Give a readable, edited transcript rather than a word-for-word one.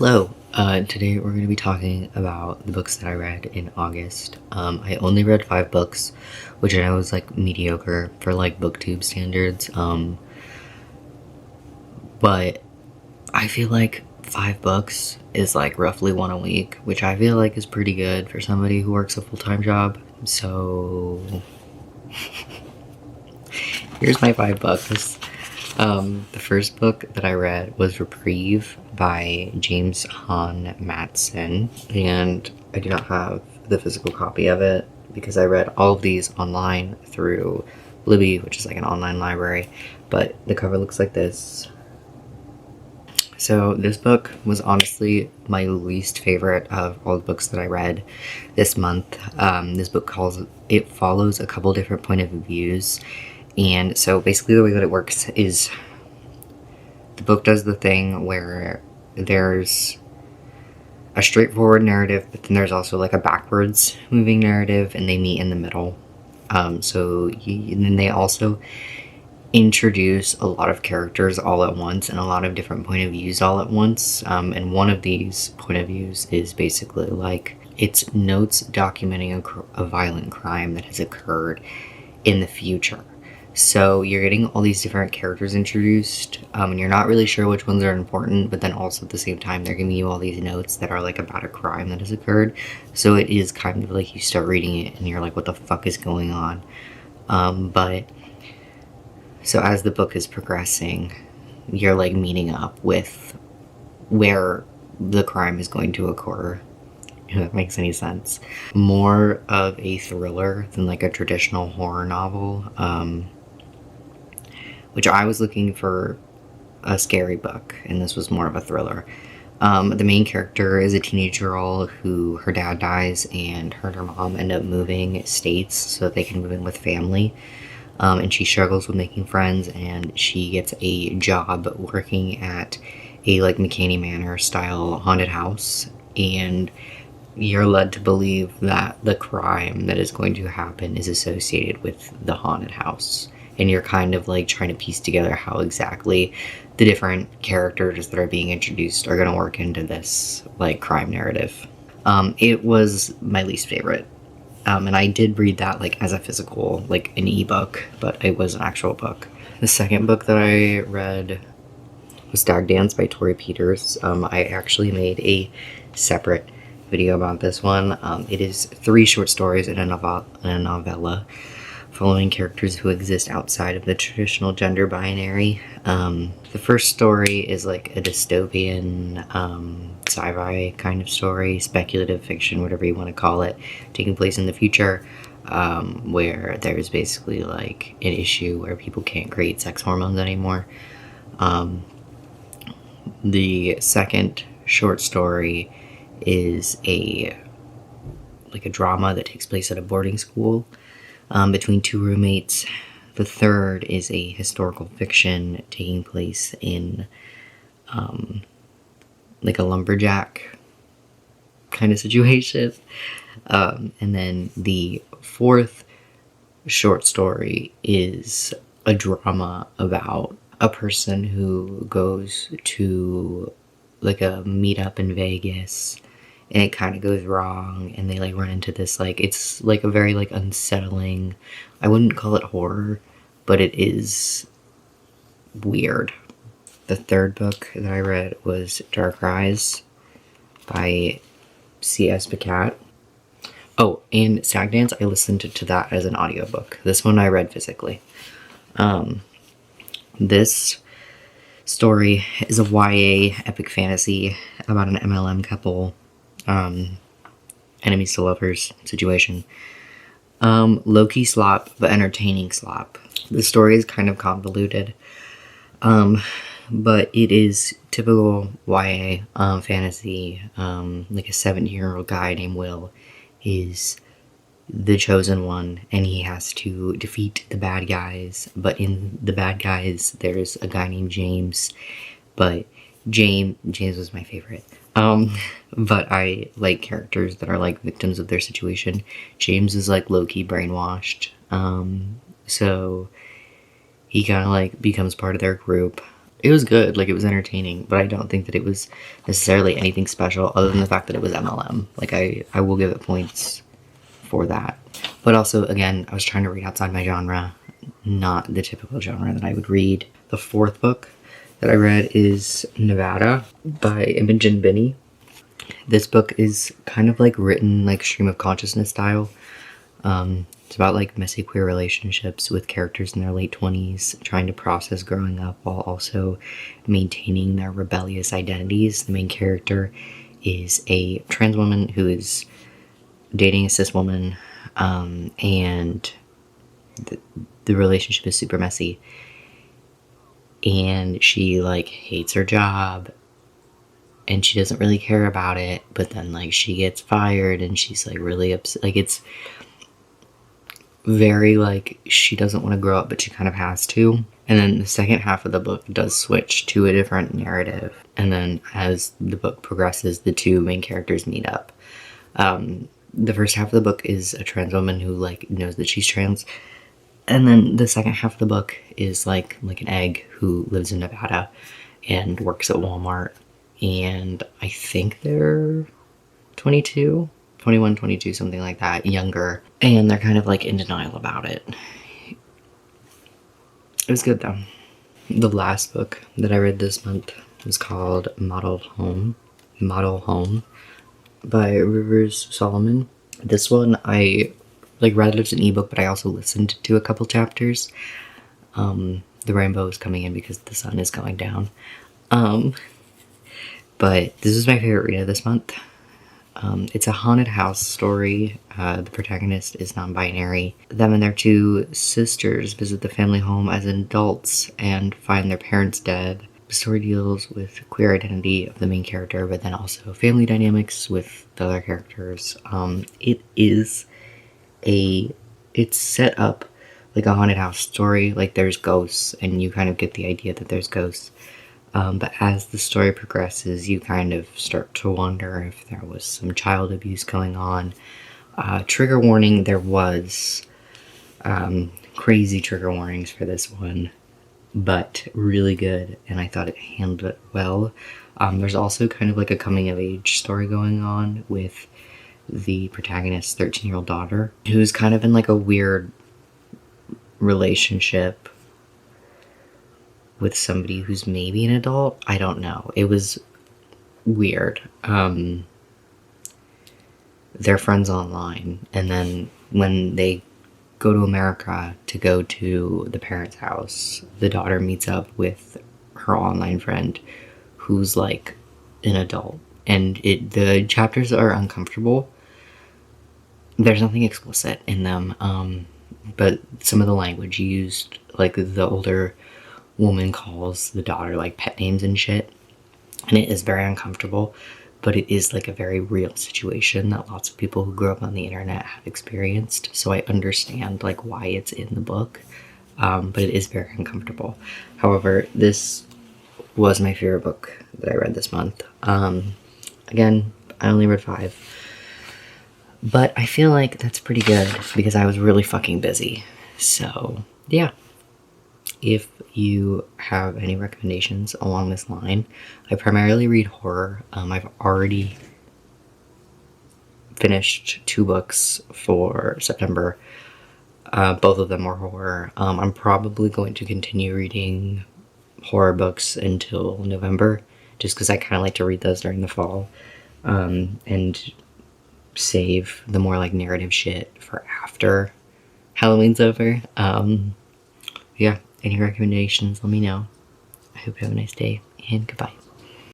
Hello. Today we're going to be talking about the books that I read in August. I only read 5 books, which I know is like mediocre for like booktube standards. But I feel like 5 books is like roughly one a week, which I feel like is pretty good for somebody who works a full-time job. So here's my 5 books. The first book that I read was Reprieve by James Hahn Matson, and I do not have the physical copy of it because I read all of these online through Libby, which is like an online library, but the cover looks like this. So this book was honestly my least favorite of all the books that I read this month. This book follows a couple different point of views. And so basically the way that it works is the book does the thing where there's a straightforward narrative, but then there's also like a backwards moving narrative, and they meet in the middle. And then they also introduce a lot of characters all at once and a lot of different point of views all at once. And one of these point of views is basically like it's notes documenting a violent crime that has occurred in the future. So you're getting all these different characters introduced, and you're not really sure which ones are important, but then also at the same time they're giving you all these notes that are like about a crime that has occurred. So it is kind of like you start reading it and you're like, what the fuck is going on? So as the book is progressing, you're like meeting up with where the crime is going to occur, if that makes any sense. More of a thriller than like a traditional horror novel, which I was looking for a scary book, and this was more of a thriller. The main character is a teenage girl who her dad dies, and her and her mom end up moving states so that they can move in with family. And she struggles with making friends, and she gets a job working at a like McKamey Manor style haunted house, and you're led to believe that the crime that is going to happen is associated with the haunted house. And you're kind of like trying to piece together how exactly the different characters that are being introduced are going to work into this like crime narrative. It was my least favorite. And I did read that like as a physical, like an ebook, but it was an actual book. The second book that I read was Stag Dance by Torrey Peters. I actually made a separate video about this one. It is 3 short stories and a novella following characters who exist outside of the traditional gender binary. The first story is like a dystopian sci-fi kind of story, speculative fiction, whatever you want to call it, taking place in the future, where there's basically like an issue where people can't create sex hormones anymore. The second short story is a drama that takes place at a boarding school between 2 roommates. The third is a historical fiction taking place in like a lumberjack kind of situation. And then the fourth short story is a drama about a person who goes to like a meetup in Vegas, and it kind of goes wrong, and they like run into this like, it's like a very like unsettling, I wouldn't call it horror, but it is weird. The third book that I read was Dark Rise by C.S. Pacat. Oh, and Stag Dance, I listened to that as an audiobook. This one I read physically. This story is a YA epic fantasy about an MLM couple, enemies to lovers situation. Low-key slop, but entertaining slop. The story is kind of convoluted, but it is typical YA fantasy. Like a 17-year-old guy named Will is the chosen one, and he has to defeat the bad guys. But in the bad guys, there's a guy named James. But James was my favorite. But I like characters that are like victims of their situation. James is like low-key brainwashed. So he kind of like becomes part of their group. It was good, like, it was entertaining, but I don't think that it was necessarily anything special other than the fact that it was MLM. Like, I will give it points for that. But also, again, I was trying to read outside my genre, not the typical genre that I would read. The fourth book that I read is Nevada by Imogen Binnie. This book is kind of like written like stream of consciousness style. It's about like messy queer relationships with characters in their late 20s trying to process growing up while also maintaining their rebellious identities. The main character is a trans woman who is dating a cis woman, and the relationship is super messy. And she like hates her job and she doesn't really care about it, but then like she gets fired and she's like really upset. Like, it's very like she doesn't want to grow up, but she kind of has to. And then the second half of the book does switch to a different narrative, and then as the book progresses, the two main characters meet up. The first half of the book is a trans woman who like knows that she's trans, and then the second half of the book is like an egg who lives in Nevada and works at Walmart, and I think they're 22, 21, 22, something like that, younger, and they're kind of like in denial about it. It was good though. The last book that I read this month was called Model Home by Rivers Solomon. This one I like read it as an ebook, but I also listened to a couple chapters. The rainbow is coming in because the sun is going down. But this is my favorite read of this month. It's a haunted house story. The protagonist is non-binary. Them and their two sisters visit the family home as adults and find their parents dead. The story deals with queer identity of the main character, but then also family dynamics with the other characters. It's set up like a haunted house story. Like, there's ghosts, and you kind of get the idea that there's ghosts. But as the story progresses, you kind of start to wonder if there was some child abuse going on. Trigger warning, there was crazy trigger warnings for this one, but really good, and I thought it handled it well. There's also kind of like a coming-of-age story going on with the protagonist's 13-year-old daughter, who's kind of in like a weird relationship with somebody who's maybe an adult. I don't know. It was weird. They're friends online, and then when they go to America to go to the parents' house, the daughter meets up with her online friend who's like an adult, and the chapters are uncomfortable. There's nothing explicit in them, but some of the language used, like the older woman calls the daughter like pet names and shit, and it is very uncomfortable, but it is like a very real situation that lots of people who grew up on the internet have experienced, so I understand like why it's in the book, but it is very uncomfortable. However, this was my favorite book that I read this month. Again, I only read 5, but I feel like that's pretty good because I was really fucking busy. So yeah, if you have any recommendations along this line, I primarily read horror. I've already finished 2 books for September. Both of them were horror. I'm probably going to continue reading horror books until November, just because I kind of like to read those during the fall, and save the more like narrative shit for after Halloween's over. Yeah, any recommendations, let me know. I hope you have a nice day, and goodbye.